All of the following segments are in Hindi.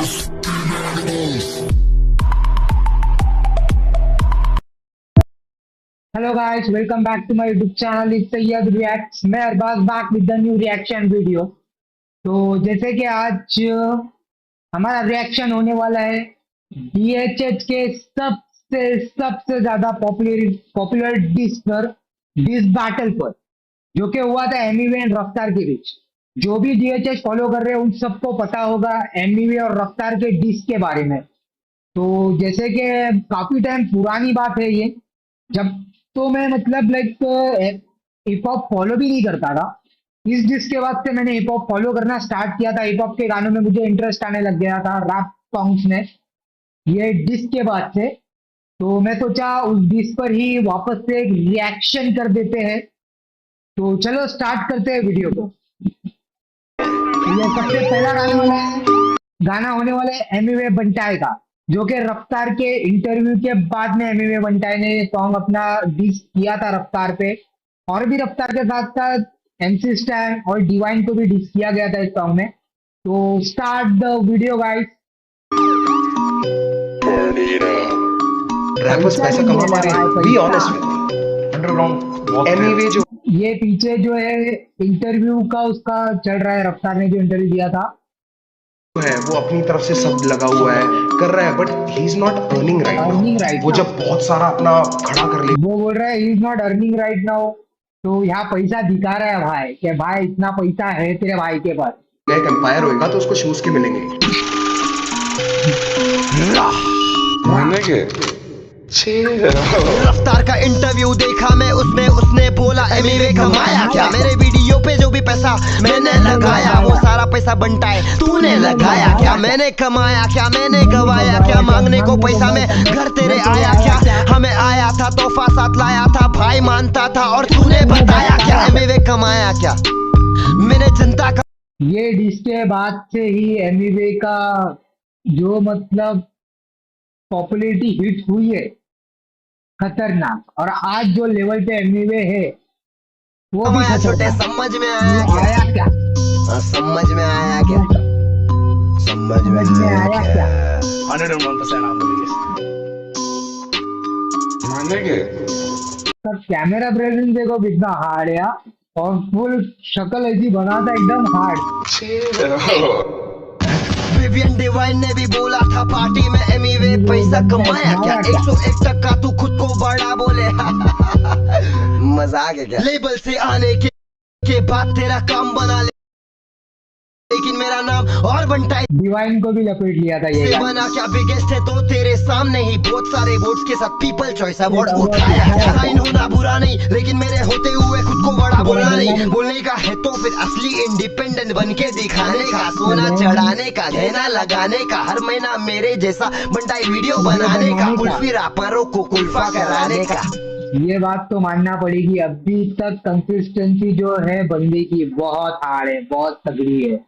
Hello guys, welcome back to my YouTube channel. It's Sayyad Reacts. मैं Arbaaz back with the new reaction video. तो जैसे कि आज हमारा रिएक्शन होने वाला है DHH के सबसे ज्यादा पॉपुलर डिस बैटल पर, जो कि हुआ था एमवीवे एंड रफ्तार के बीच। जो भी DHH फॉलो कर रहे हैं उन सबको पता होगा एमवीवे और रफ्तार के डिस के बारे में। तो जैसे कि काफी टाइम पुरानी बात है ये, जब तो मैं मतलब हिप हॉप फॉलो भी नहीं करता था। इस डिस के बाद से मैंने हिप हॉप फॉलो करना स्टार्ट किया था। हिप हॉप के गानों में मुझे इंटरेस्ट आने लग गया था, रैप सॉन्ग्स में, ये डिस के बाद से। तो मैं सोचा उस डिस पर ही वापस से एक रिएक्शन कर देते हैं। तो चलो स्टार्ट करते हैं वीडियो को। ये सबसे पहला गाना होने वाला है एमवीवे बंटाई का, जो कि रफ्तार के इंटरव्यू के बाद में एमवीवे बंटाई ने सॉन्ग अपना डिस किया था रफ्तार पे। और भी रफ्तार के साथ साथ MC स्टैन और डिवाइन को भी डिस किया गया था इस सॉन्ग में। तो start the video guys. Rappers पैसा कमा पा रहे हैं, बी ऑनेस्ट। अंडरग्राउंड एमवीवे जो ये पीछे जो है इंटरव्यू का उसका चल रहा है, रफ्तार ने जो इंटरव्यू दिया था है वो अपनी तरफ से सब लगा हुआ है, कर रहा है, but he is not earning right. वो जब बहुत सारा अपना खड़ा कर ले, वो बोल रहा है he is not earning right now. तो यहाँ पैसा दिखा रहा है भाई कि भाई इतना पैसा है तेरे भाई के पास। एक एम्पायर होएगा तो उसको शूज के मिलेंगे। रफ्तार का इंटरव्यू देखा मैं, उसमें उसने बोला एमवीवे कमाया क्या। मेरे वीडियो पे जो भी पैसा मैंने लगाया वो सारा पैसा बंटाए तूने लगाया क्या। मैंने कमाया क्या, मैंने गवाया क्या, मांगने को पैसा में घर तेरे आया क्या। हमें आया था तोहफा साथ लाया था, भाई मानता था और तूने बताया क्या। एमवीवे कमाया क्या, मैंने जनता का। ये डिस के बाद से ही एमवीवे का जो मतलब पॉपुलैरिटी हिट हुई है खतरनाक, और आज जो लेवल पे एमवीवे है वो भी छोटे समझ में आया क्या। समझ में आया क्या, समझ में आया क्या। 101% on the sir camera presence देखो कितना हार्ड है यार, और फुल शक्ल ऐसी बना था एकदम हार्ड। विवियन डिवाइन ने भी बोला था पार्टी में एमवीवे पैसा कमाया क्या। 101% तू खुद को बड़ा बोले। मजाक है क्या। लेबल से आने के बाद तेरा काम बना ले, लेकिन मेरा नाम और बंटाई। डिवाइन को भी लपेट लिया था ये बना क्या। बिगेस्ट है तो तेरे सामने ही बहुत सारे वोट्स के साथ पीपल चॉइस अवार्ड उठाया क्या। साइन होना बुरा नहीं, लेकिन मेरे होते हुए खुद को बड़ा बोलना नहीं। बोलने का है तो फिर असली इंडिपेंडेंट बन के दिखाने का। सोना चढ़ाने का, गहना लगाने का, हर महीना मेरे जैसा बंटाई वीडियो बनाने का, कुल्फी रापरों को कुल्फा कराने का। ये बात तो मानना पड़ेगी, अभी तक कंसिस्टेंसी जो है बंदे की बहुत हार्ड है, बहुत तगड़ी है।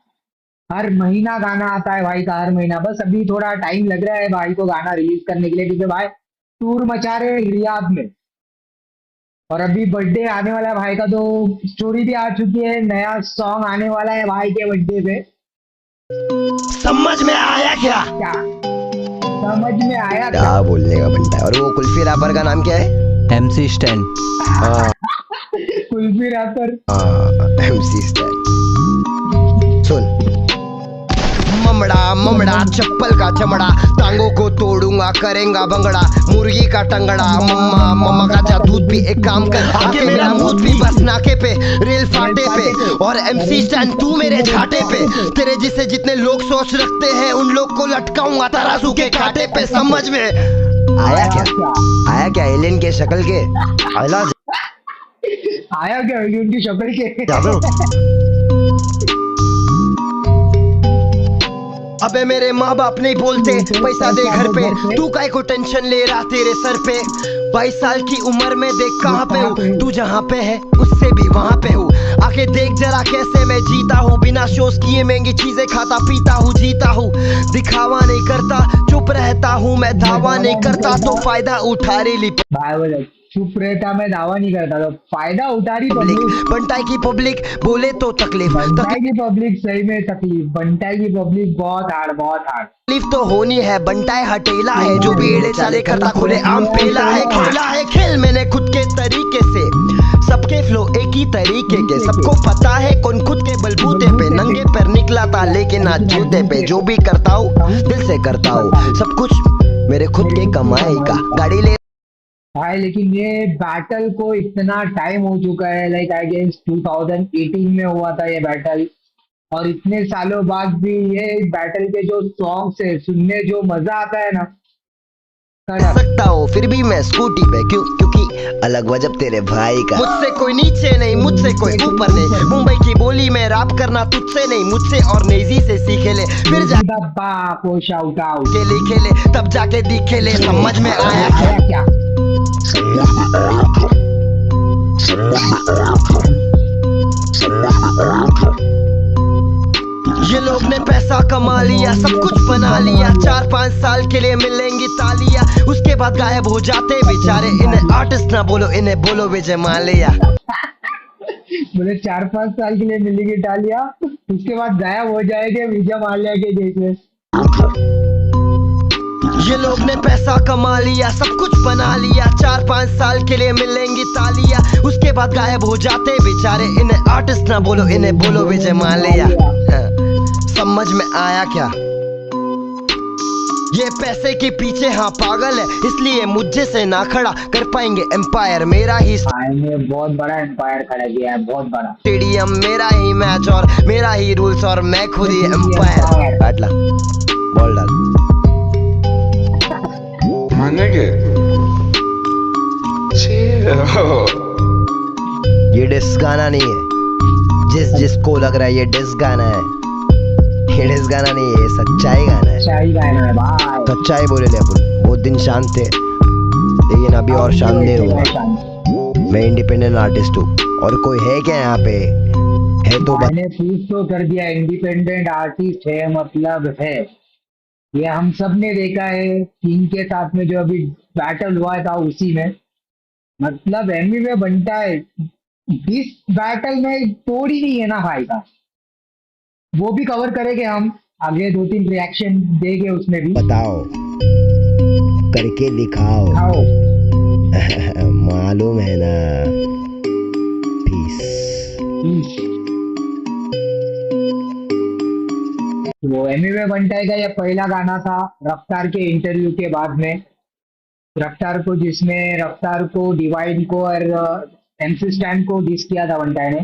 हर महीना गाना आता है भाई का, हर महीना। बस अभी थोड़ा टाइम लग रहा है भाई को गाना रिलीज करने के लिए, क्योंकि भाई टूर मचा रहे रियाद में, और अभी बर्थडे आने वाला है भाई का। तो स्टोरी भी आ चुकी है, नया सॉन्ग आने वाला है भाई के बर्थडे पे। समझ में आया क्या, क्या समझ में आया क्या बोलने का बनता है। और वो कुल्फी रैपर का नाम क्या है। MC Stan. कुल्फी रैपर MC स्टैन। सुन ममड़ा चप्पल का चमड़ा, टांगों को तोड़ूंगा करेंगा भंगड़ा। मुर्गी का टंगड़ा, मम्मा का जा दूध भी एक काम कर। आगे मेरा मूड भी बस नाके पे, रेल फाटे पे, और MC स्टैंड तू मेरे झाटे पे। तेरे जिसे जितने लोग सोच रखते हैं उन लोग को लटकाऊंगा तराजू के कांटे पे। समझ में आया क्या, आया क्या एलियन के शक्ल के। आया क्या एलियन की शक्ल के। अबे मेरे माँ बाप नहीं बोलते पैसा दे घर पे, तू काय को टेंशन ले रहा तेरे सर पे। 22 साल की उम्र में देख कहाँ पे हूँ, तू जहाँ पे है उससे भी वहाँ पे हूँ। आके देख जरा कैसे मैं जीता हूँ, बिना शोज किए महंगी चीजें खाता पीता हूँ, जीता हूँ। दिखावा नहीं करता, चुप रहता हूँ मैं, दावा नहीं करता तो फायदा उठा रही। चुप रहता, मैं दावा नहीं करता, तो फायदा उठा रही पब्लिक पब्लिक। बंटाई की पब्लिक बोले तो तकलीफ बंटाई की पब्लिक सही में तकलीफ, बंटाई की पब्लिक बहुत हार्ड, बहुत हार्ड। तकलीफ तो होनी है। बंटाई हटेला है, जो भी एड़े चाले करता खुले आम पेला है। खेला है खेल मैंने खुद के तरीके से, सबके फ्लो एक ही तरीके के। सबको पता है कौन खुद के बलबूते पे नंगे पैर निकला था, लेकिन आज जूते पे। जो भी करता हूँ दिल से करता हूँ, सब कुछ मेरे खुद के कमाई का। गाड़ी ले भाई लेकिन ये बैटल को इतना टाइम हो चुका है, लाइक आई गेस 2018 में हुआ था ये बैटल, और इतने सालों बाद भी ये बैटल के जो सॉन्ग्स है सुनने जो मजा आता है ना, कड़क। सकता हूँ फिर भी मैं स्कूटी पे, क्यों? क्योंकि अलग वजब तेरे भाई का। मुझसे कोई नीचे नहीं, मुझसे कोई ऊपर नहीं। मुंबई की बोली में रैप करना तुझसे नहीं, मुझसे और नेजी से सीखे ले। फिर जा डब्बा को शाउट आउट खेले खेले तब जाके दिखे ले, समझ में आया आया क्या? ये लोग ने पैसा कमा लिया, सब कुछ बना लिया। 4-5 साल के लिए मिलेंगी तालियां, उसके बाद गायब हो जाते बेचारे। इन्हें आर्टिस्ट ना बोलो, इन्हें बोलो विजय माल्या। बोले 4-5 साल के लिए मिलेगी तालियां, उसके बाद गायब हो जाएंगे विजय माल्या के जैसे। ये लोग ने पैसा कमा लिया, सब कुछ बना लिया। 4-5 साल के लिए मिलेंगी तालियां, उसके बाद गायब हो जाते बेचारे। इन्हें आर्टिस्ट ना बोलो, इन्हें बोलो विजय माल्या। समझ में आया क्या? ये पैसे के पीछे हाँ पागल है, इसलिए मुझे से ना खड़ा कर पाएंगे एम्पायर। मेरा ही ने बहुत बड़ा एम्पायर खड़ा किया है, बहुत बड़ा। स्टेडियम, मेरा ही मैच और मेरा ही रूल्स, और मैं खुद ही एम्पायर। काटला बॉल डाल मानेंगे? ये डिस गाना नहीं है, जिसको लग रहा है ये डिस गाना है, ये डिस गाना नहीं है, ये सच्चाई गाना है। सच्चाई गाना है भाई, सच्चाई बोले ले अपन। बहुत दिन शांत थे, लेकिन अभी और शानदार हुआ। मैं इंडिपेंडेंट आर्टिस्ट हूँ, और कोई है क्या यहाँ पे? है तो मैंने प्रूफ तो कर दिया, इंडिपेंडेंट आर्टिस्ट है, मतलब है। ये हम सब ने देखा है किंग के साथ में जो अभी बैटल हुआ था उसी में, मतलब एमी में बनता है। इस बैटल में तोड़ ही नहीं है ना भाई का। वो भी कवर करेंगे हम आगे, 2-3 रिएक्शन देंगे उसमें भी। बताओ, करके दिखाओ। आओ मालूम है ना। पीस। वो एमी में बनता का ये पहला गाना था रफ्तार के इंटरव्यू के बाद में। रफ्तार को, जिसमें रफ्तार को, डिवाइन को और एमसी स्टैंड को डिस किया था बनता ने।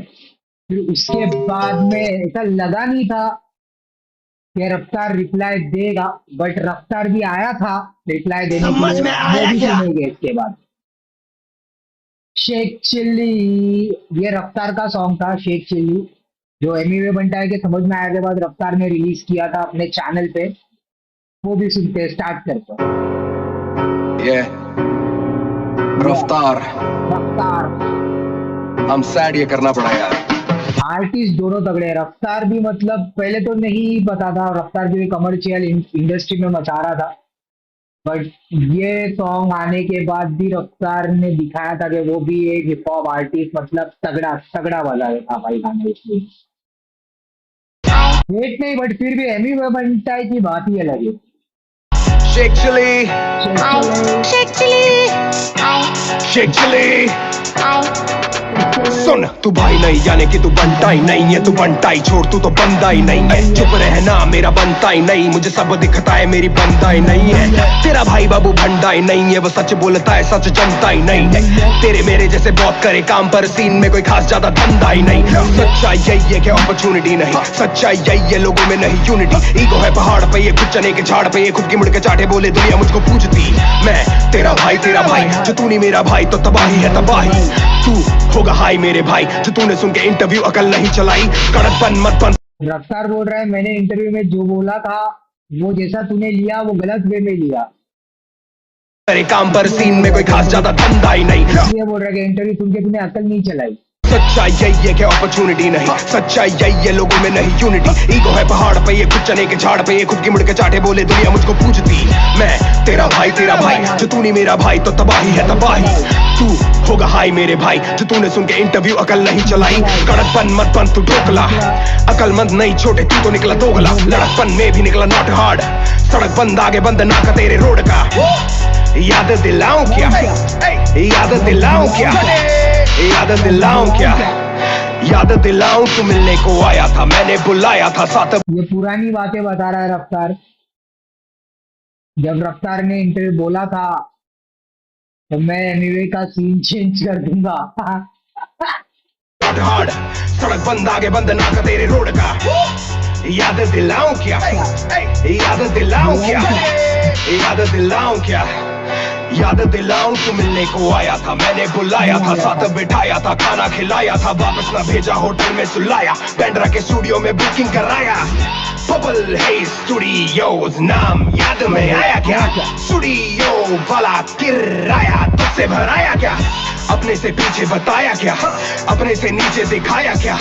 फिर उसके बाद में ऐसा लगा नहीं था कि रफ्तार रिप्लाई देगा, बट रफ्तार भी आया था रिप्लाई देने के समझ लिए। में आया वो भी क्या? सुनेंगे इसके बाद। शेख चिल्ली, ये रफ्तार का सॉन्ग था शेख चिल्ली, जो एमी वे बनता है के समझ में आने के बाद रफ्तार ने रिलीज किया था अपने चैनल पे। वो भी सुनते स्टार्ट करते हैं। ये रफ्तार, रफ्तार हम सैड ये करना पड़ा यार। आर्टिस्ट दोनों तगड़े हैं। रफ्तार भी मतलब पहले तो नहीं पता था, रफ्तार भी कमर्शियल इंडस्ट्री में मचा रहा था, बट ये सॉन्ग आने के बाद भी रफ्तार ने दिखाया था कि वो भी एक हिप हॉप आर्टिस्ट, मतलब तगड़ा तगड़ा वाला था भाई गाना। इसलिए वेट नहीं, बट फिर भी एमी वे बनता है की बात ही अलग है। शेख चिली, शेख चिली, सुन तू भाई नहीं यानी कि तू बनता ही नहीं है। तू बनता ही छोड़, तू तो बंदा ही नहीं है। चुप रहना मेरा बनता ही नहीं, मुझे सब दिखता है मेरी बनता ही नहीं है। तेरा भाई बाबू भंडा ही नहीं है, वो सच बोलता है सच जनता ही नहीं है। तेरे मेरे जैसे बहुत करे काम पर सीन में कोई खास ज्यादा धंधा ही नहीं। सच्चाई यही है कि अपॉर्चुनिटी नहीं, सच्चाई यही है लोगों में नहीं यूनिटी। ईगो है पहाड़ पे ये, खुद चने के झाड़ पे ये, खुद की मुड़ के चाटे बोले दुनिया मुझको पूछती। मैं तेरा भाई जो तू नहीं मेरा भाई तो तबाही है तबाही। तू होगा हाई मेरे भाई, जो तूने सुन के इंटरव्यू अकल नहीं चलाई। कड़क बन मत बन। रफ्तार बोल रहा है मैंने इंटरव्यू में जो बोला था वो जैसा तूने लिया वो गलत वे में लिया। तेरे काम पर सीन में कोई खास ज्यादा धंधा ही नहीं। ये बोल रहा है कि इंटरव्यू सुन के तूने अकल नहीं चलाई। सच्चाई यही है कि अपॉर्चुनिटी नहीं, सच्चाई यही है लोगों में नहीं यूनिटी। ईगो है पहाड़ पे ये खुद चने के झाड़ पे ये खुद की मुड़ के चाटे बोले दुनिया मुझको पूछती। मैं तेरा भाई जो तू नहीं मेरा भाई तो तबाही है तबाही। तू होगा हाई मेरे भाई जो तूने सुन के इंटरव्यू अकल नहीं चलाई। कड़कपन मत बन तू ढोकला, अकलमंद नहीं छोटे तू तो निकला दोगला। लड़कपन में भी निकला नॉट हार्ड, सड़क बंद आगे बंद ना का तेरे रोड का। याद दिलाऊं क्या, याद दिलाऊं क्या, याद दिलाऊं क्या, याद दिलाऊं तू मिलने को आया था मैंने बुलाया था साथ। ये पुरानी बातें बता रहा है रफ्तार। जब रफ्तार ने इंटरव्यू बोला था तो मैं एमिवे का सीन चेंज कर दूंगा। हार्ड सड़क बंद आगे बंद ना का तेरे रोड का। याद दिलाऊं क्या, याद दिलाऊं क्या, याद दिलाऊं क्या, याद दिलाऊं तू मिलने को आया था मैंने बुलाया था साथ बिठाया था खाना खिलाया था वापस ना भेजा होटल में सुलाया बैंड्रा के स्टूडियो में बुकिंग कराया। बबल है स्टूडियोज नाम याद में आया क्या, स्टूडियो वाला किराया तुझसे भराया क्या, अपने से पीछे बताया क्या, अपने से नीचे दिखाया क्या,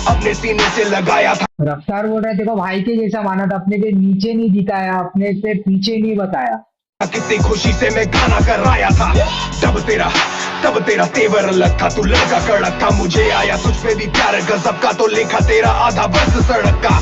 अपने सीने से लगाया था। रफ्तार बोल रहा है देखो भाई के जैसा माना था, अपने से नीचे नहीं दिखाया, अपने से पीछे नहीं बताया। कितनी खुशी से मैं गाना कराया था। तब तेरा तेवर अलग था, तू लड़का कड़क था, मुझे आया तुझ पे भी प्यार गजब का तो लिखा तेरा आधा बस सड़क का।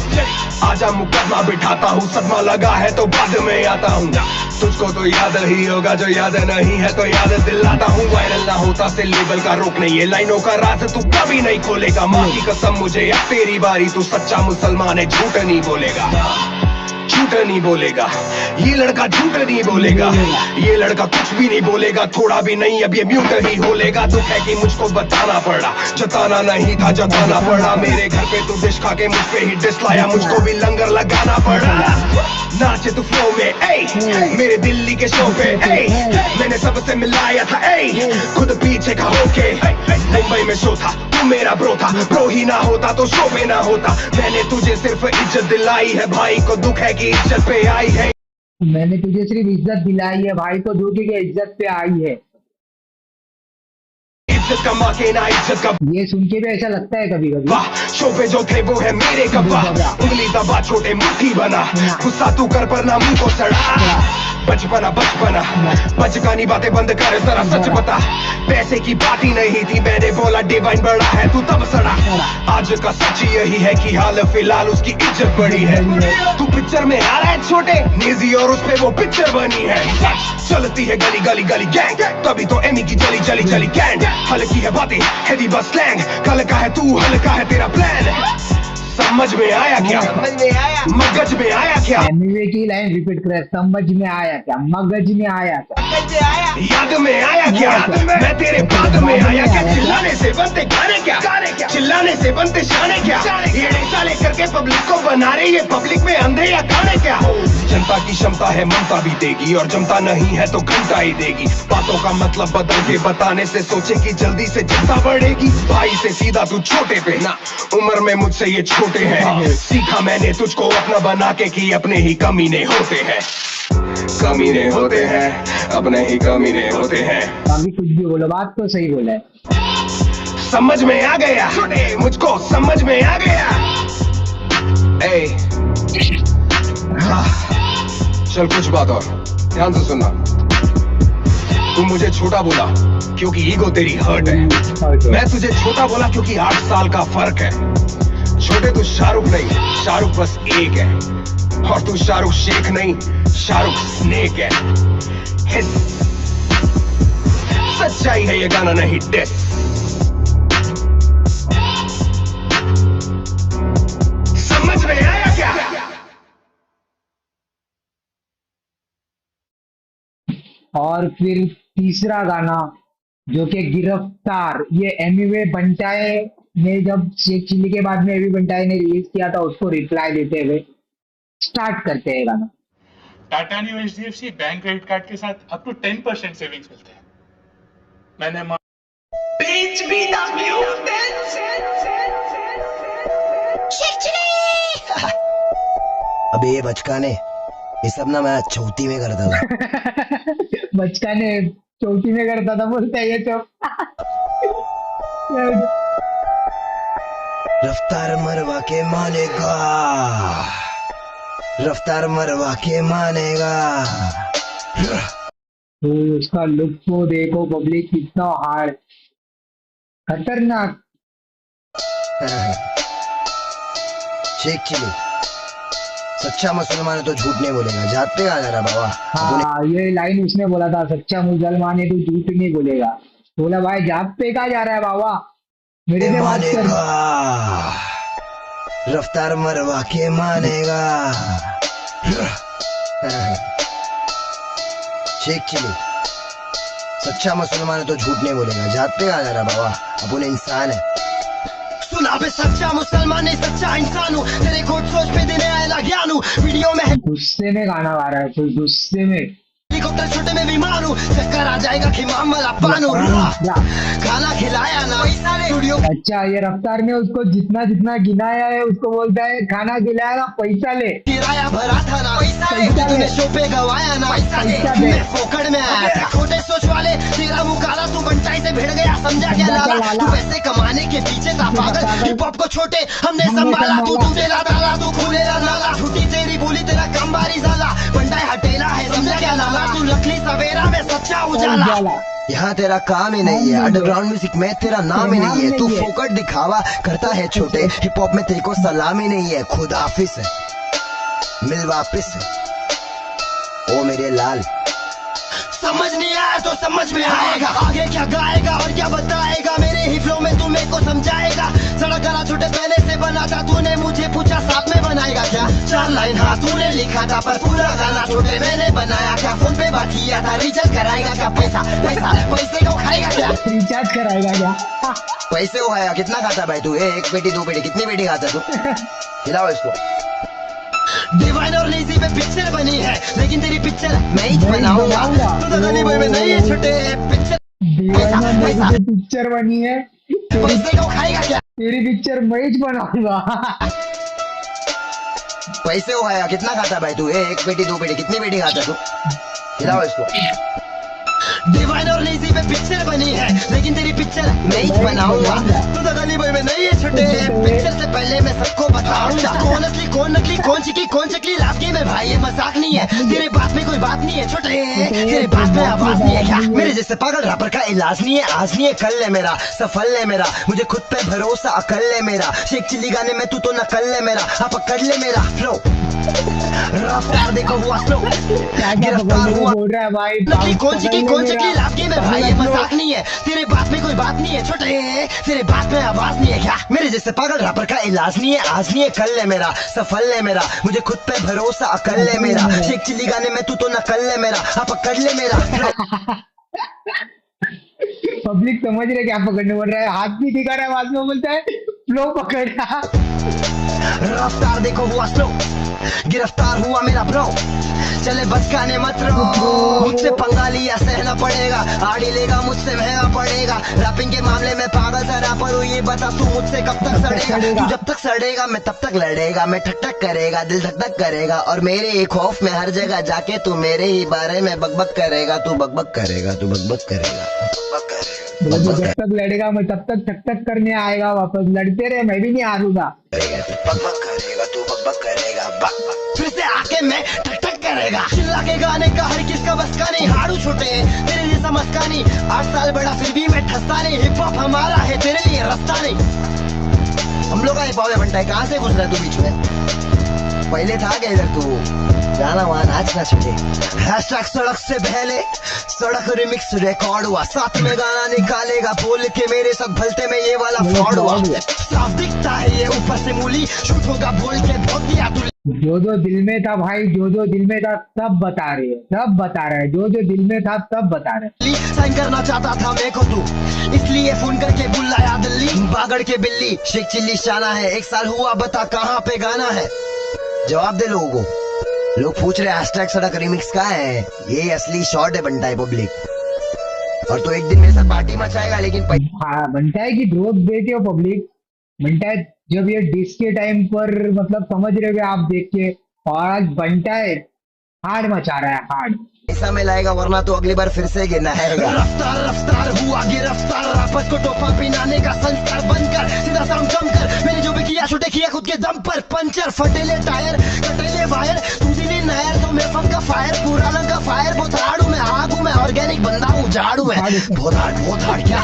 आजा मुकदमा बिठाता हूँ सदमा लगा है तो बाद में आता हूँ। तुझको तो याद ही होगा जो याद नहीं है तो याद दिलाता हूँ। वायरल ना होता से लेबल का रोक नहीं है, लाइनों का राज तू कभी नहीं खोलेगा। माँ की कसम मुझे अब तेरी बारी, तू सच्चा मुसलमान है झूठ नहीं बोलेगा, झूठ नहीं बोलेगा। ये लड़का झूठ नहीं बोलेगा, ये लड़का कुछ भी नहीं बोलेगा, थोड़ा भी नहीं अब ये म्यूट ही होलेगा। दुख है कि मुझको बताना पड़ा, जताना नहीं था जताना पड़ा। मेरे घर पे तू डिश खा के मुझ पे ही डिश लाया, मुझको भी लंगर लगाना पड़ा। नाचे तू फ्लो में मेरे दिल्ली के शो पे मैंने सबसे मिलाया था खुद पीछे का होके। मुंबई में शो था तू मेरा ब्रो था, ब्रो ही ना होता तो शो पे ना होता। मैंने तुझे सिर्फ इज्जत दिलाई है, भाई को दुख है कि इज्जत पे आई है। मैंने तुझे सिर्फ इज्जत दिलाई है, भाई को दुख है कि इज्जत पे आई है। इज्जत कमा के ना इज्जत का, ये सुन के भी ऐसा लगता है कभी कभी। वाह शो पे जो थे वो है मेरे गब्बा, उंगली दबा छोटे मुट्ठी बना, गुस्सा तू कर पर ना मुंह को सड़ा। बचपना बचकानी बातें बंद कर जरा सच बता, पैसे की बात ही नहीं थी मैंने बोला डिवाइन बड़ा है तू तब सड़ा। आज का सच यही है कि हाल फिलहाल उसकी इज्जत बढ़ी है। तू पिक्चर में आ रहा है छोटे निजी और उस पे वो पिक्चर बनी है। चलती है गली गली गली गैंग, तभी तो एमी की चली चली चली कैंड। हल्की है बातें हैवी बस स्लैंग, कल का है तू हल्का है तेरा प्लान। समझ में आया क्या, समझ में आया, मगज में आया क्या। एमिवे की लाइन रिपीट कर, समझ में आया क्या, मगज में आया क्या, याद में आया क्या, मैं तेरे बाद में आया क्या। चिल्लाने से बनते गाने क्या, चिल्लाने से बनते शाने क्या। ये साले करके पब्लिक को बना रहे ये पब्लिक में अंधे या काने क्या। जनता की क्षमता है ममता भी देगी और जमता नहीं है तो घंटा ही देगी। बातों का मतलब बदल के बताने से सोचे कि जल्दी से जनता बढ़ेगी। भाई से सीधा तू छोटे पे ना, उम्र में मुझसे ये छोटे हैं। सीखा मैंने तुझको अपना बना के कि अपने ही कमीने होते हैं, कमीने होते हैं, अपने ही कमीने होते हैं। अभी कुछ भी बोलो, बात तो सही बोला है। समझ में आ गया मुझको, समझ में आ गया। चल कुछ बात और ध्यान से सुनना। तू मुझे छोटा बोला क्योंकि ईगो तेरी हर्ट है, मैं तुझे छोटा बोला क्योंकि 8 साल का फर्क है। छोटे तू शाहरुख नहीं, शाहरुख बस एक है, और तू शाहरुख शेख नहीं, शाहरुख स्नेक है। सच्चाई है ये गाना नहीं डिस। समझ में आया क्या। और फिर तीसरा गाना जो कि गिरफ्तार, ये एमिवे बंटाए ने जब शेख चिल्ली के बाद में एमी बंटाए ने रिलीज किया था उसको रिप्लाई देते हुए स्टार्ट करते हैं गाना। Tata new HDFC bank credit card के साथ अप टू 10% सेविंग्स मिलते हैं। मैंने अबे ये बचकाने, ये सब ना मैं चौथी में करता था। बचकाने चौथी में करता था बोलता है ये तो। रफ्तार मरवा के मानेगा, रफ्तार मरवा के मानेगा। तो उसका लुक तो देखो पब्लिक, कितना हार्ड, खतरनाक। शेख चिली, सच्चा मुसलमान है तो झूठ नहीं बोलेगा। जात पे आ जा रहा बाबा। हाँ, ये लाइन उसने बोला था, सच्चा मुसलमान है तो झूठ नहीं बोलेगा। बोला भाई जात पे कहा जा रहा है बाबा, मेरे से बात कर। मानेगा, रफ्तार मरवा के मानेगा। शेख चिली, सच्चा मुसलमान है तो झूठ नहीं बोलेगा। जात पे आ जा रहा बाबा, अपन इंसान है। सुना बे, सच्चा मुसलमान नहीं सच्चा इंसान हूँ। तेरे खोट सोच पे देने आया ज्ञान हूँ। वीडियो में गुस्से में गाना गा रहा है कोई, गुस्से में। हेलीकॉप्टर छोटे में बीमार हूँ। चक्कर आ जाएगा खिमाम वाला पानू। खाना खिलाया ना स्टूडियो। अच्छा, ये रफ्तार ने उसको जितना जितना गिनाया है उसको बोलता है खाना खिलाएगा पैसा ले। किराया भरा था ना, पैसा ले। तूने शो पे गवाया ना, पैसा ले। मैं फोकड़ में आया था। छोटे सोच वाले, तेरा मुंह काला, तू बंटाई से भिड़ गया, समझा क्या लाला? तू पैसे कमाने के पीछे था पागल। हिप हॉप को छोटे हमने संभाला, तू तेरा डाला, तू खुलेला नाला। झूठी तेरी बोली, तेरा कम बारी जाला। बंटाई हटेला है, समझा क्या लाला? तू लकली सवेरा में सच्चा उजाला। यहाँ तेरा काम ही नहीं है, अंडरग्राउंड म्यूजिक में तेरा नाम ही नहीं है। तू फोकट दिखावा करता है छोटे, हिप हॉप में तेरे को सलाम ही नहीं है। खुद हाफिज है, मिल वापिस है ओ मेरे लाल। समझ नहीं आया तो समझ में आएगा, आगे क्या गाएगा और क्या बताएगा। मेरे ही फ्लो में तू मेरे को समझाएगा। सड़क गाना छोटे पहले से बना था, तूने मुझे पूछा साथ में बनाएगा क्या? 4 लाइन हाँ तूने लिखा था, पर पूरा गाना छोटे मैंने बनाया क्या? फोन पे बात किया था, रिचार्ज कराएगा क्या? पैसा पैसा पैसे को खाएगा क्या? रिचार्ज कराएगा क्या? पैसे को खाएगा। कितना खाता भाई तू? एक पेटी 2 पेटी कितनी पेटी खाता तू? खिलाओ इसको। डिवाइन और लेजी पे पिक्चर बनी है, लेकिन तेरी पिक्चर मैं ही बनाऊंगा। तू तो गली बॉय में नहीं है छोटे पिक्चर। पैसा पिक्चर बनी है, पैसे को खाएगा क्या? तेरी पिक्चर मैं ही बनाऊंगा। पैसे को खाएगा। कितना खाता भाई तू? एक पेटी 2 पेटी कितनी पेटी खाता तू? खिलाओ इसको। डिवाइन और लेजी पे पिक्चर बनी है, लेकिन तेरी पिक्चर मैं ही बनाऊंगा। तू तो गली बॉय में नहीं है छोटे, पिक्चर से पहले मैं सबको बताऊंगा। कौन असली कौन नकली, कौन चिकी कौन चकली, लागी में भाई ये मजाक नहीं है। तेरे बात में कोई बात नहीं है छोटे, तेरे बात में आवाज नहीं है क्या? मेरे जैसे पागल रैपर का इलाज नहीं है, आज नहीं है कल है मेरा, सफल है मेरा। मुझे खुद पे भरोसा अकल है मेरा। शेख चिली गाने में तू तो नकल है मेरा। हाँ पकड़ ले मेरा फ्लो, रफ्तार देखो हुआ स्लो, गिरफ्तार हुआ बोल रहा है भाई, नकली कौन चिकी कौन चकली, लागी में भाई ये मजाक नहीं है। तेरे बात में कोई बात नहीं है छोटे, तेरे बात में आवाज नहीं है क्या? मेरे जैसे पागल रैपर का इलाज नहीं है, आज नहीं है कल है मेरा, सफल है मेरा। मुझे खुद पे भरोसा अकल है मेरा। शेख चिली गाने में तू तो नकल है मेरा। हाँ पकड़ ले मेरा। पब्लिक समझ रहे क्या पकड़ने बोल रहा है, हाथ भी दिखा रहा है, बाद में बोलता है फ्लो पकड़ा। रफ्तार देखो हुआ स्लो, गिरफ्तार हुआ मेरा ब्रो। चले बचकाने मत रहो, मुझसे पंगा लिया सहना पड़ेगा। आड़ी लेगा मुझसे महंगा पड़ेगा। रैपिंग के मामले में पागल सा रैपर हूँ, ये बता तू मुझसे कब तक सड़ेगा? तू जब तक सड़ेगा मैं तब तक लड़ेगा। मैं ठक ठक करेगा, दिल धक धक करेगा, और मेरे एक खौफ में हर जगह जाके तू मेरे ही बारे में बकबक करेगा। तू बकबक करेगा, तू बकबक करेगा, बकबक करेगा। जब तक लड़ेगा मैं तब तक ठक ठक करने आएगा वापस। लड़ते रहे, मैं भी नहीं हारूंगा। बकबक करेगा, तू बकबक करेगा, बक फिर से आके मैं ठक ठक करेगा। चिल्ला के गाने का हर किसका बस का नहीं। हाड़ू छोटे तेरे जैसा मस्का नहीं, 8 साल बड़ा फिर भी मैं ठसता नहीं। हिप हॉप हमारा है, तेरे लिए रास्ता नहीं। हम लोग का हिप हॉप है बंटा है। कहाँ से घुस रहा तू बीच में? पहले था क्या इधर तू? गाना वहाँ नाचना छुटे। हैशटैग सड़क से पहले सड़क रिमिक्स रिकॉर्ड हुआ, साथ में गाना निकालेगा बोल के मेरे सब भलते में ये वाला फ्रॉड हुआ। साफ दिखता है ये ऊपर से मूली, झूठ होगा बोल के भोग दिया तू। जो दिल में था भाई, जो दिल में था सब बता रहे हैं, सब बता रहे हैं। जो दिल में था सब बता रहे हैं। साइन करना चाहता था मेरे को तू, इसलिए फोन करके बुलाया दिल्ली। बागड़ के बिल्ली शेख चिल्ली शाना है, 1 साल हुआ बता कहाँ पे गाना है? जवाब दे लोगों को। लोग पूछ रहे हैशटैग सड़क रिमिक्स का है, ये असली शॉट है बंटा है पब्लिक। और तो एक दिन मेरे साथ पार्टी मचाएगा, लेकिन हाँ, बनता है कि ग्रोथ देते हो पब्लिक। बनता है जब ये डिस के टाइम पर, मतलब समझ रहे हो आप देख के। और आज बनता है हार्ड मचा रहा है, हार्ड। पैसा में लाएगा वरना तो अगली बार फिर से गिरना है। रफ्तार रफ्तार हुआ गिरफ्तार, आपस को टोपा पिनाने का संस्कार बंद कर, सीधा साम जम कर, मैंने जो भी किया छूटे किया खुद के दम पर। पंचर फटेले टायर कटेले वायर, तू दिने नायर तो मैं फम का फायर, पूरा रंग का फायर, बहुत हार्ड हूँ मैं, आग हूँ मैं, ऑर्गेनिक बंदा हूँ, झाड़ू है बहुत हार्ड क्या,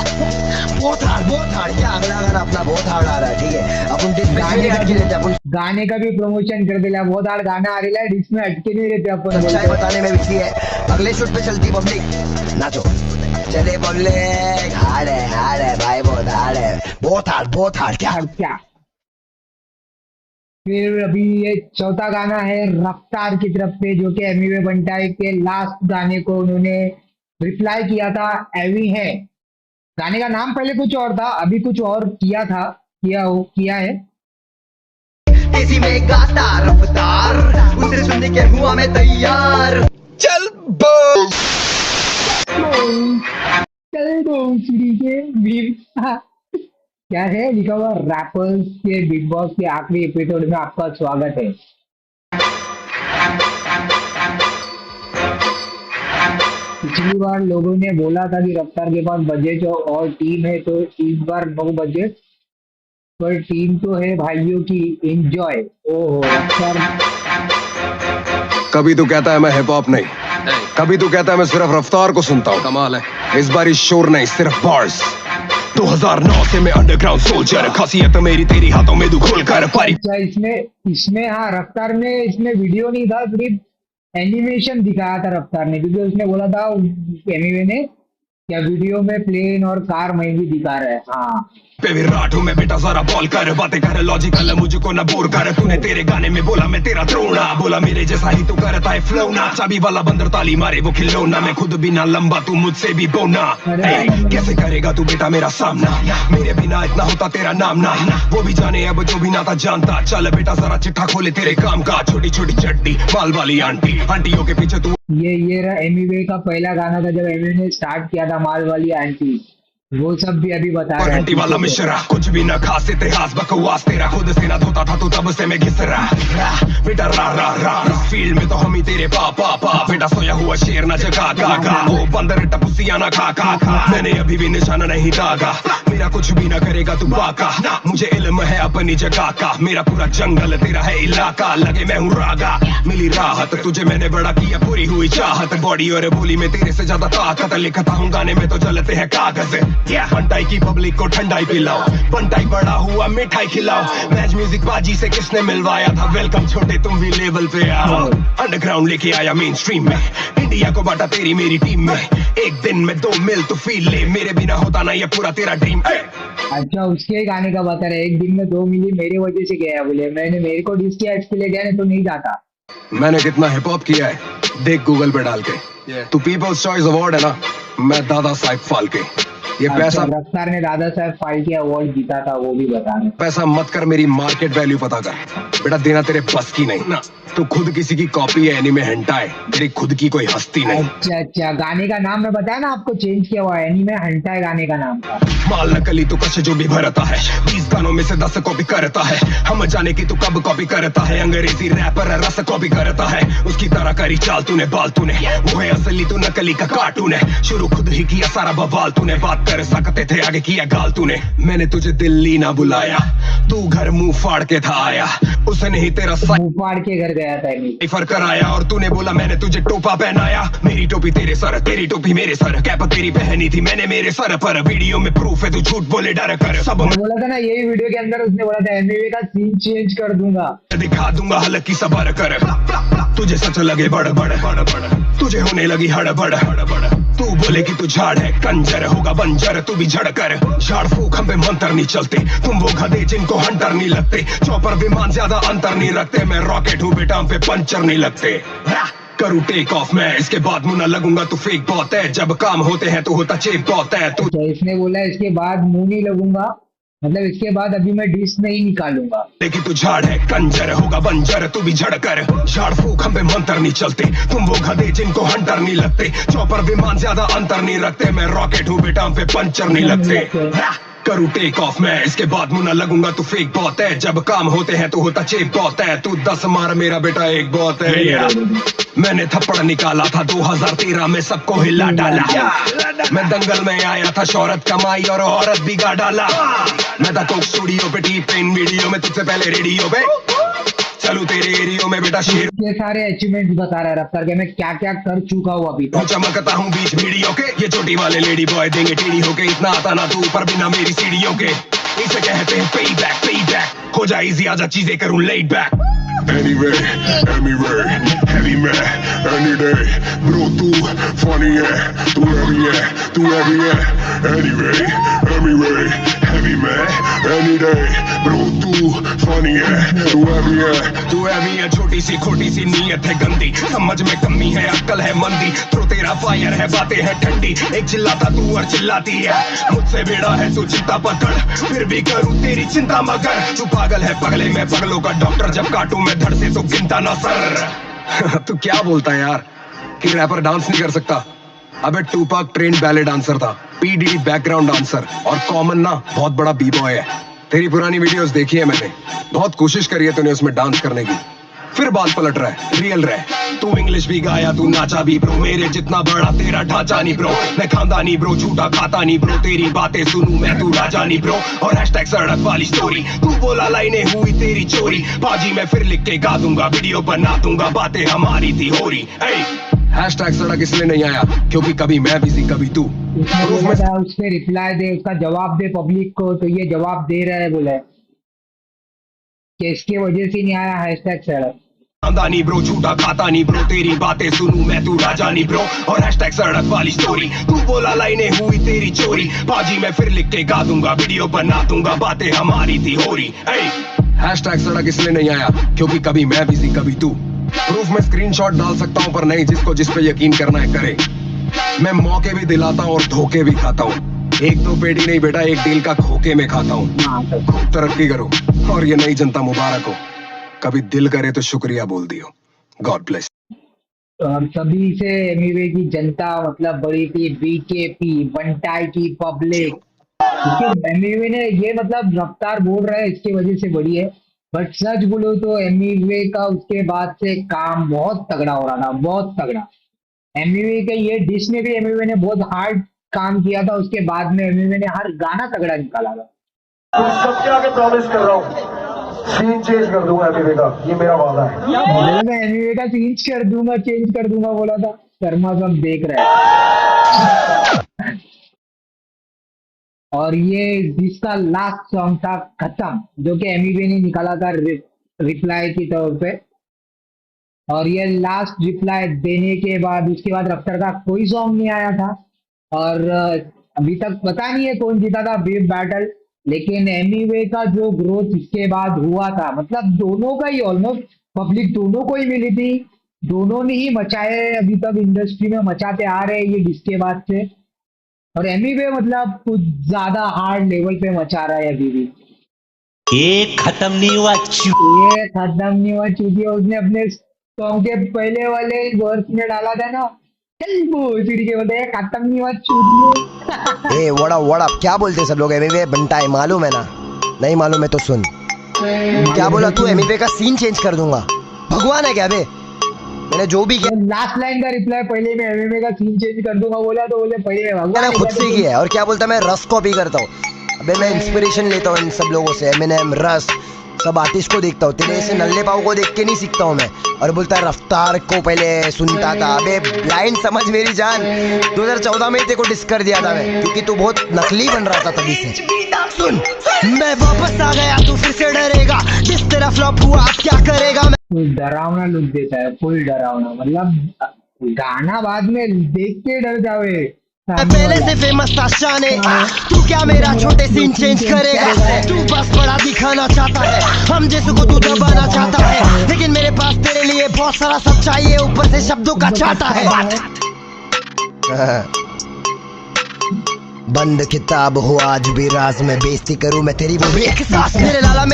बहुत हार्ड क्या। अगला गाना अपना बहुत हार्ड आ रहा है, ठीक है अपन डिस पे नहीं अटके रहते, अपन गाने का भी प्रमोशन कर दिला, बहुत हार्ड गाना आ रहा है, जिसमें अटके नहीं रहते अपन। सच्चाई बताने में बिजी है, अगले शूट पे चलती पब्लिक नाचो चले पब्लिक। हार्ड है भाई, बहुत हार्ड है, बहुत हार्ड क्या। क्या फिर अभी ये चौथा गाना है रफ्तार की तरफ से, जो कि एमी वे बंटाई के लास्ट गाने को उन्होंने रिप्लाई किया था, एवी है। गाने का नाम पहले कुछ और था, अभी कुछ और किया है। तेजी में गाता रफ्तार, उसे सुनने के हुआ मैं तैयार। चल बस। चल दो सीढ़ी के बीच। क्या है लिखा हुआ, रैपर्स के बिग बॉस के आखिरी एपिसोड में आपका स्वागत है। पिछली बार लोगों ने बोला था कि रफ्तार के पास बजट और टीम है, तो इस बार नो बजट पर टीम तो है भाइयों की, एंजॉय। ओहो रफ्तार। कभी तू कहता है मैं हिप हॉप नहीं, कभी तू कहता है मैं सिर्फ रफ्तार को सुनता हूँ। कमाल है, इस बार शोर नहीं सिर्फ बार्स। 2009 से मैं अंडरग्राउंड सोल्जर, खासियत मेरी तेरी हाथों में तू खोल कर पारी। अच्छा इसमें हाँ रफ्तार में इसमें वीडियो नहीं था, सिर्फ एनिमेशन दिखाया था रफ्तार ने, क्योंकि उसने बोला था एमीवे ने क्या वीडियो में प्लेन और कार महंगी दिखा रहा है। हाँ पे विराट हूँ मैं बेटा, जरा बॉल कर, बातें कर लॉजिकल, मुझको न बोर कर। तूने तेरे गाने में बोला मैं तेरा द्रोणा, बोला मेरे जैसा ही तो करता है फ्लो ना। चाबी वाला बंदर ताली मारे वो खिलौना, मैं खुद भी ना लंबा तू मुझसे भी बोना। कैसे करेगा तू बेटा मेरा सामना, मेरे बिना इतना होता तेरा नाम ना। वो भी जाने अब जो भी ना था जानता, चल बेटा जरा चिट्ठा खोले तेरे काम का। छोटी छोटी चड्डी बाल वाली आंटियों के पीछे तू। ये रहा एमीवे का पहला गाना था, जब एमीवे ने स्टार्ट किया था, माल वाली आंटी, वो सब भी अभी बता रहा घंटी वाला मिश्रा, कुछ भी ना खास इतिहास बकवास, तेरा खुद से ना धोता था तू तब से मैं घिस रहा बेटा। रा इस फील्ड में तो हम ही तेरे पापा, बेटा सोया हुआ शेर ना जगा गा, वो बंदर टपुसिया ना खा। मैंने अभी भी निशाना नहीं दागा, मेरा कुछ भी ना करेगा तू बाका। मुझे इल्म है अपनी जगह का, मेरा पूरा जंगल तेरा है इलाका। लगे मैं हूँ रागा, मिली राहत तुझे मैंने बड़ा किया, पूरी हुई चाहत। बॉडी और बोली में तेरे से ज्यादा ताकत, लिखता हूँ गाने में तो जलते हैं कागज। बंटाई की पब्लिक को ठंडाई पिलाओ, बंटाई बड़ा हुआ मिठाई खिलाओ। मैच म्यूजिक बाजी से किसने मिलवाया था, वेलकम छोटे तुम भी लेवल पे आओ। अंडरग्राउंड लेके आया मेन स्ट्रीम में, इंडिया को बांटा तेरी मेरी टीम में। एक दिन में 2 मिल तो फील ले, मेरे बिना होता ना ये पूरा तेरा ड्रीम। अच्छा उसके गाने का बता रहे, एक दिन में 2 मिली मेरे वजह से गया, बोले मेरे को डिस किया इसके लिए गया, नहीं तो नहीं जाता। मैंने कितना हिप हॉप किया है देख गूगल पे डाल के। तू पीपल्स चॉइस अवार्ड है ना, मैं दादा साहब फाल्के। ये पैसा रफ्तार ने दादा साहब फाल्के अवार्ड जीता था, वो भी बता रहे। पैसा मत कर, मेरी मार्केट वैल्यू पता कर बेटा, देना तेरे बस की नहीं ना। तू खुद किसी की कॉपी है, एनीमे हंटाई, तेरी खुद की कोई हस्ती नहीं। अच्छा गाने का नाम मैं बताया ना आपको, चेंज किया हुआ है, एनीमे हंटाई गाने का नाम था। माल नकली तू कश जो भी भरता है, 20 गानों में से 10 कॉपी करता है। हम जाने की तू कब कॉपी करता है, अंग्रेजी रैपर रस कॉपी करता है। उसकी तरह करी चाल तूने बाल तूने, वो है असली तू नकली का कार्टून है। शुरू खुद ही किया सारा बवाल तूने, बात कर सकते थे आगे किया गाल तूने। मैंने तुझे दिल्ली ना बुलाया, तू घर मुंह फाड़ के था आया, उसने ही तेरा मुंह फाड़ के घर गया था फर कराया। और तूने बोला मैंने तुझे टोपा पहनाया, मेरी टोपी तेरे सर, तेरी टोपी मेरे सर, कैप तेरी पहनी थी मैंने मेरे सर पर। वीडियो में प्रूफ है तू झूठ बोले डर कर, सब बोला था ना यही वीडियो के अंदर, उसने बोला था एमवीवे का सीन चेंज कर दूंगा, दिखा दूंगा हलक की सबर कर। तुझे सच लगे बड़ बड़, तुझे होने लगी हड़बड़। तू बोले कि तू झाड़ है कंजर, होगा बंजर तू भी झड़ कर। झाड़ फूक हम पे मंत्र नहीं चलते, तुम वो गधे जिनको हंटर नहीं लगते। चौपर विमान ज्यादा अंतर नहीं रखते, मैं रॉकेट हूँ बेटा हम पे पंचर नहीं लगते। करूँ टेक ऑफ मैं, इसके बाद मुंह ना लगूंगा तू फेक बहुत है। जब काम होते हैं तो होता चेप बहुत है तू। इसने बोला इसके बाद मुंह नहीं लगूंगा, मतलब इसके बाद अभी मैं डिस नहीं निकालूंगा। लेकिन तू झाड़ है कंजर, होगा बंजर तू भी झड़ कर। झाड़ फूक हम पे मंत्र नहीं चलते, तुम वो गधे जिनको हंटर नहीं लगते। चौपर विमान ज्यादा अंतर नहीं रखते, मैं रॉकेट हूँ बेटा हम पे पंचर नहीं लगते। करूँ टेक ऑफ मैं, इसके बाद मुन्ना लगूंगा तू फेक बहुत है। जब काम होते हैं तो होता चेप बहुत है, तू 10 मार मेरा बेटा एक बहुत है। मैंने थप्पड़ निकाला था 2013 में, सबको हिला डाला। मैं दंगल में आया था, शोहरत कमाई और औरत बिगा डाला। मैं था कोक स्टूडियो पे, टी पेन वीडियो में, तुझसे पहले रेडियो पे चलू तेरे एरियो में बेटा शेर। ये सारे अचीवमेंट बता रहा है रफ्तार के, मैं क्या क्या कर चुका हूँ अभी तक। चमकता हूँ बीच वीडियो के, ये छोटी वाले लेडी बॉय देंगे टीडी होके। इतना आता ना तू ऊपर बिना मेरी सीढ़ियों के, इसे कहते हैं पे बैक। हो जाए इजी, आजा चीजें करूँ let back. Anyway, heavy man, any day, bro तू funny है, तू heavy है, anyway, heavy man, any day, bro तू funny है, तू heavy है, छोटी सी खोटी सी नीयत है गंदी, समझ में कमी है अक्ल है मंदी, तो तेरा फायर है बातें है ठंडी, एक चिल्लाता तू और चिल्लाती है, मुझसे बेड़ा है तू चिंता पकड़, फिर भी करूँ तेरी चिंता मगर, तू पागल है पगले में पगलों का डॉक्टर, जब काटूं मैं धड़ से तो गिनता ना सर। तू क्या बोलता है यार कि रैपर डांस नहीं कर सकता? अबे टूपाक ट्रेंड बैले डांसर था, पीडीडी बैकग्राउंड डांसर, और कॉमन ना बहुत बड़ा बी बॉय है। तेरी पुरानी वीडियोस देखी है मैंने, बहुत कोशिश करी है तूने उसमें डांस करने की, फिर बाल पलट रहा है, रियल रहे। तू इंग्लिश भी गाया, तू नाचा भी ब्रो, मेरे जितना बड़ा तेरा ढांचा नहीं ब्रो, मैं खानदानी ब्रो, झूठा खाता नहीं ब्रो, तेरी बातें सुनूं मैं तू राजा नहीं ब्रो, और हैशटैग सड़क वाली स्टोरी, तू बोला लाइनें हुई तेरी चोरी, बाजी मैं फिर लिख के गा दूंगा, वीडियो बना दूंगा, बातें हमारी थी हो रही। हैशटैग सड़क इसलिए नहीं आया क्योंकि कभी मैं बिजी कभी तू। उसके रिप्लाई दे, उसका जवाब दे पब्लिक को, तो ये जवाब दे रहा है, बोले कि इसके वजह से नहीं आया हैशटैग सड़क। खानदानी ब्रो, झूठा खाता नहीं ब्रो, तेरी बातें सुनूं मैं तू राजा नहीं ब्रो, और हैशटैग सड़क वाली स्टोरी, तू बोला लाइनें हुई तेरी चोरी, बाजी मैं फिर लिख के गा दूंगा, वीडियो बना दूंगा, बातें हमारी थी हो रही। हैशटैग सड़क इसलिए नहीं आया क्योंकि कभी मैं बिजी कभी तू। प्रूफ में स्क्रीनशॉट डाल सकता हूँ पर नहीं जिसको जिस पे यकीन करना है करे। मैं मौके भी दिलाता हूँ और धोखे भी खाता हूँ, एक तो पेटी नहीं बेटा, एक डील का खोके में खाता हूँ। खूब तरक्की करो और ये नई जनता मुबारक हो, कभी दिल करे तो शुक्रिया बोल दियो। God bless. और तभी से एमवे की जनता मतलब बड़ी थी, बीकेपी बंटाई की पब्लिक, एमवे ने ये मतलब रफ्तार बोल रहा है इसकी वजह से बड़ी है, बट सच बोलो तो एमवे का उसके बाद से काम बहुत तगड़ा हो रहा था, बहुत तगड़ा। एमवे के ये डिश में भी एमवे ने बहुत हार्ड काम किया था, उसके बाद में एमवे ने हर गाना तगड़ा निकाला था। तो सबके आगे प्रॉमिस कर रहा हूँ, सीन चेंज कर दूंगा एमवे का, ये मेरा वादा है। मैं एमवे का चेंज कर दूंगा बोला था, शर्मा सब देख रहे हैं। और ये जिसका लास्ट सॉन्ग था खत्म, जो कि एमवे ने निकाला था रिप्लाई की तौर पे, और ये लास्ट रिप्लाई देने के बाद उसके बाद रफ्तार का कोई सॉन्ग नहीं आया था, और अभी तक पता नहीं है कौन जीता था वेब बैटल, लेकिन एमवे का जो ग्रोथ इसके बाद हुआ था, मतलब दोनों का ही ऑलमोस्ट पब्लिक दोनों को ही मिली थी, दोनों ने ही मचाए, अभी तक इंडस्ट्री में मचाते आ रहे हैं ये जिसके बाद से। और एमवे मतलब कुछ ज्यादा हार्ड लेवल पे मचा रहा है अभी भी। ये खत्म नहीं हुआ चूतिया, उसने अपने सॉन्ग के पहले वाले वर्स में डाला था ना, चिड़ी के बोलते खत्म नहीं हुआ चूतिया। ए वड़ा क्या बोलते सब लोग, एमवे बनता है मालूम है ना? नहीं मालूम है तो सुन, क्या बोला तू? एमवे का सीन चेंज कर दूंगा, भगवान है क्या बे? मैंने जो भी किया, लास्ट लाइन का रिप्लाई पहले मैं एमवे का सीन चेंज कर दूंगा बोला, तो बोले पहले भगवान मैंने खुद से किया है। और क्या बोलता, मैं रस कॉपी करता हूँ, अबे मैं इंस्पिरेशन लेता हूँ इन सब लोगों से, एमिनेम, रस, सब आर्टिस्ट को देखता हूँ, तेरे ऐसे नल्ले पाव को देख के नहीं सीखता हूँ मैं। और बोलता है रफ्तार को पहले सुनता था, अबे ब्लाइंड समझ मेरी जान, 2014 में तेरे को डिस कर दिया था मैं, क्योंकि तू बहुत नकली बन रहा था तभी से। सुन, मैं वापस आ गया, तू फिर से डरेगा, जिस तेरा फ्लॉप हुआ अब क्या करेगा? फुल डरावना लुक देता है, फुल डरावना, मतलब गाना बाद में देख के डर जावे। पहले से फेमस था शाने, तू क्या मेरा छोटे सीन चेंज करेगा? तू बस बड़ा दिखाना चाहता है, हम जैसे को तू दबाना चाहता है, लेकिन मेरे पास तेरे लिए बहुत सारा सब चाहिए, ऊपर से शब्दों का चाहता है। बंद किताब हो आज भी राज में, बेइज्जती करूं मैं तेरी वो भी एक सांस। मेरे लाला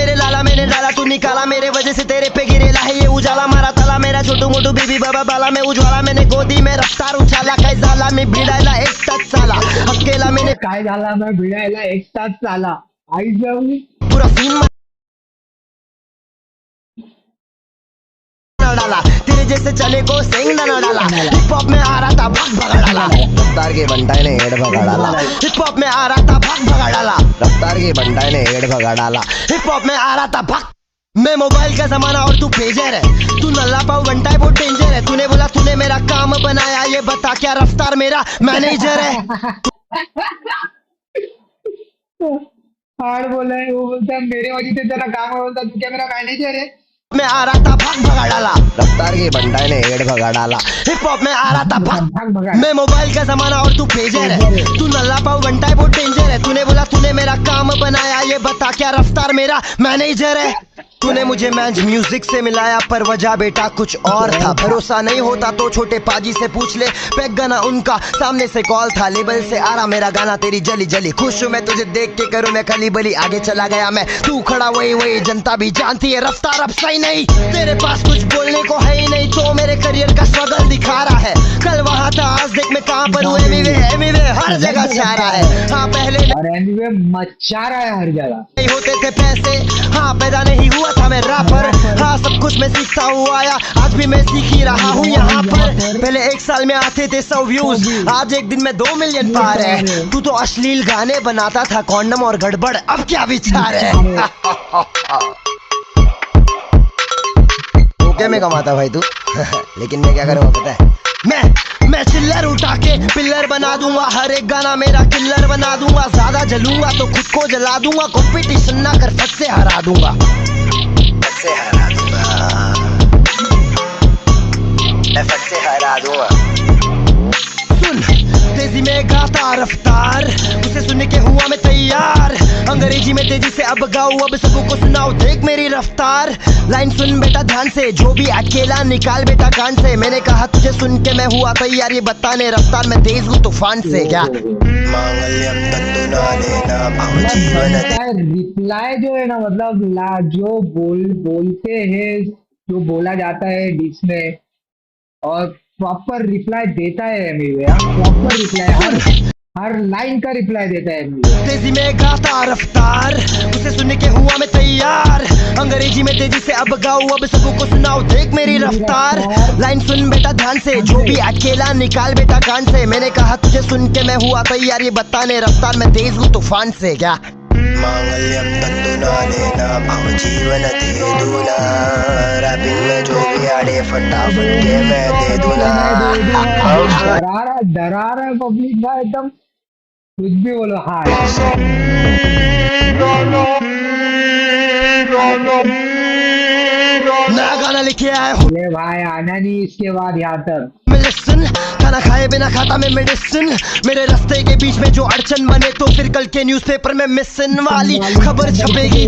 मैंने डाला तू निकाला, मेरे वजह से तेरे पे गिरेला है ये उजाला, मारा ताला मेरा छोटू मोटू बीबी बाबा बाला में उज्वाला, मैंने गोदी में रफ्तार उछाला, काय झाला मी भिडायला एक तास चाला, अकेला मैंने काय झाला मैं भिडायला एक तास चाला, आई जाऊनी पूरा सीन डाला, तेरे जैसे चले को सिंग न डाला, हिप हॉप में आ रहा था भाग भगा डाला, रफ्तार के बंटाई ने हेड भगा डाला, हिप हॉप में आ रहा था भाग भगा डाला, रफ्तार के बंटाई ने हेड भगा डाला, हिप हॉप में आ रहा था भाग। मैं मोबाइल का जमाना और तू पेजर है, तू नल्ला पाऊ बंटाई बहुत डेंजर है, तूने बोला तूने मेरा काम बनाया, ये बता क्या रफ्तार मेरा मैनेजर है। हार्ड बोला है, वो बोलता है मेरे वजह से तेरा काम है, बोलता तू क्या मेरा मैनेजर है। में आ रहा था भाग भगा डाला, रफ्तार के बंटाई ने हेड भगा डाला, हिप हॉप में आ रहा था भाग भगा। मैं मोबाइल का जमाना और तू पेजर है, तू नल्ला पाऊ बंटाई बहुत डेंजर है, तूने बोला तूने मेरा काम बनाया, ये बता क्या रफ्तार मेरा मैनेजर है। तूने मुझे मैच म्यूजिक से मिलाया पर वजह बेटा कुछ और था, भरोसा नहीं होता तो छोटे पाजी से पूछ ले, पैक गाना उनका सामने से कॉल था, लेबल से आ रहा मेरा गाना तेरी जली जली, खुश हूँ मैं तुझे देख के करूँ मैं खली बली, आगे चला गया मैं तू खड़ा वही जनता भी जानती है रफ्तार अब सही नहीं, तेरे पास कुछ बोलने को है ही नहीं, तो मेरे करियर का स्ट्रगल दिखा रहा है, कल वहाँ था आज देख मैं कहाँ पर हूँ, एमीवे हर जगह छा रहा है, हाँ पहले एमीवे मचा रहा है हर जगह, नहीं होते थे पैसे, हाँ पैदा नहीं हुआ था मैं रैपर, हाँ सब कुछ मैं सीखता हूँ आया, आज भी मैं सीख ही रहा हूँ यहाँ पर, पहले एक साल में आते थे 100 व्यूज, आज एक दिन में 2 मिलियन पार है, तू तो अश्लील गाने बनाता था कॉन्डम और गड़बड़, अब क्या विचार है। ओके में कमाता भाई तू लेकिन मैं क्या करूँगा पता है, मैं चिल्लर उठा के पिल्लर बना दूंगा, हर एक गाना मेरा किल्लर बना दूंगा, ज्यादा जलूंगा तो खुद को जला दूंगा, कॉम्पिटिशन ना कर फट से हरा दूंगा, फट से हरा दूंगा, फट से हरा दूंगा। सुन तेजी में गाता रफ्तार, उसे सुनने के हुआ मैं तैयार, अंग्रेजी में तेजी से अब गाऊं, अब सबको सुनाओ देख मेरी रफ्तार, लाइन सुन बेटा ध्यान से, जो भी अकेला निकाल बेटा कान से, मैंने कहा तुझे सुन के मैं हुआ तैयार, ये बताने रफ्तार में तेज हूँ तूफान से क्या। मांगल्यम तंतु नानेन भव जीवन, रिप्लाई जो है ना मतलब जो बोलते हैं, जो बोला जाता है डिस में और प्रॉपर रिप्लाई देता है एमीवे, प्रॉपर रिप्लाई हर लाइन का रिप्लाई देता है एमीवे। तेजी में गाता रफ्तार, उसे सुनने के हुआ मैं तैयार, अंग्रेजी में तेजी से अब गाऊं, अब सबको सुनाओ देख मेरी रफ्तार, लाइन सुन बेटा ध्यान से, जो भी अकेला निकाल बेटा कान से, मैंने कहा तुझे सुन के मैं हुआ तैयार, ये बताने रफ्तार में तेज हूँ तूफान से क्या। मांगल्यम तंतु नानेन भव जीवन दे दूना, रैपिंग में जो भी आड़े फटाफट के मैं दे दूना। डरा रहा पब्लिक ना एकदम, कुछ भी बोलो हाँ नया गाना लिखे आए हूँ भाई, आना नहीं इसके बाद यहाँ तक। लिसन खाना खाए बिना खाता मैं मेडिसिन, मेरे रास्ते के बीच में जो अड़चन बने तो फिर कल के न्यूज़पेपर में मिसन वाली खबर छपेगी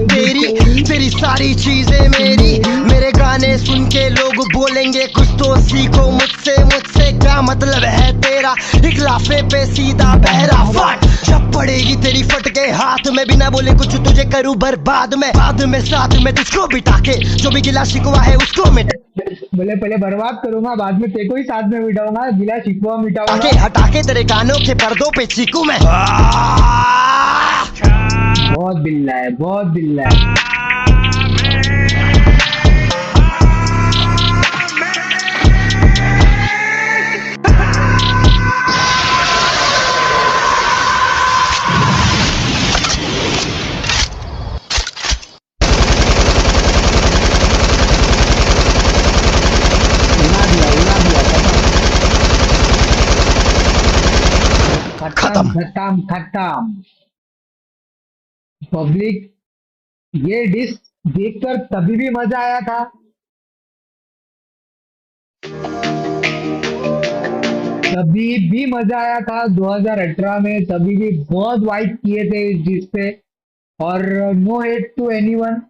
तेरी सारी चीजें मेरे गाने सुन के लोग बोलेंगे कुछ तो सीखो मुझसे क्या मतलब है तेरा, इखलाफे पे सीधा बहरा फट, जब पड़ेगी तेरी फट के हाथ में, बिना बोले कुछ तुझे करूँ बर्बाद में, बाद में साथ में तुझको बिठा के जो भी गिला शिकवा है उसको मिटा, बोले पहले बर्बाद करूंगा बाद में तेको ही साथ में मिटाऊंगा, गिला शिकवा मिटाऊंगा, हटा के तेरे कानों के पर्दों पे चीकू मैं। बहुत बिल्ला है, बहुत बिल्ला है। खत्म। पब्लिक ये डिश देखकर तभी भी मजा आया था, तभी भी मजा आया था 2018 में, तभी भी बहुत वाइट किए थे इस डिश पे, और नो हेट टू एनीवन,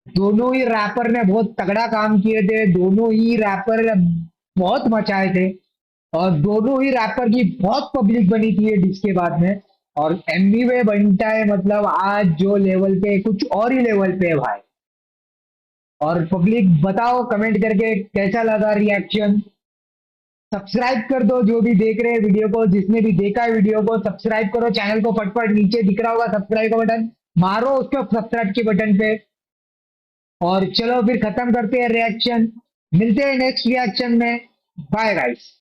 दोनों ही रैपर ने बहुत तगड़ा काम किए थे, दोनों ही रैपर बहुत मचाए थे, और दोनों ही रैपर की बहुत पब्लिक बनी थी ये डिश के बाद में, और एमबी बनता है, मतलब आज जो लेवल पे कुछ और ही लेवल पे है भाई। और पब्लिक बताओ कमेंट करके कैसा लगा रिएक्शन। सब्सक्राइब कर दो जो भी देख रहे हैं वीडियो को, जिसने भी देखा है वीडियो को सब्सक्राइब करो चैनल को, फटफट नीचे दिख रहा होगा सब्सक्राइब का बटन, मारो उसको सब्सक्राइब के बटन पे। और चलो फिर खत्म करते हैं रिएक्शन, मिलते हैं नेक्स्ट रिएक्शन में। Bye guys.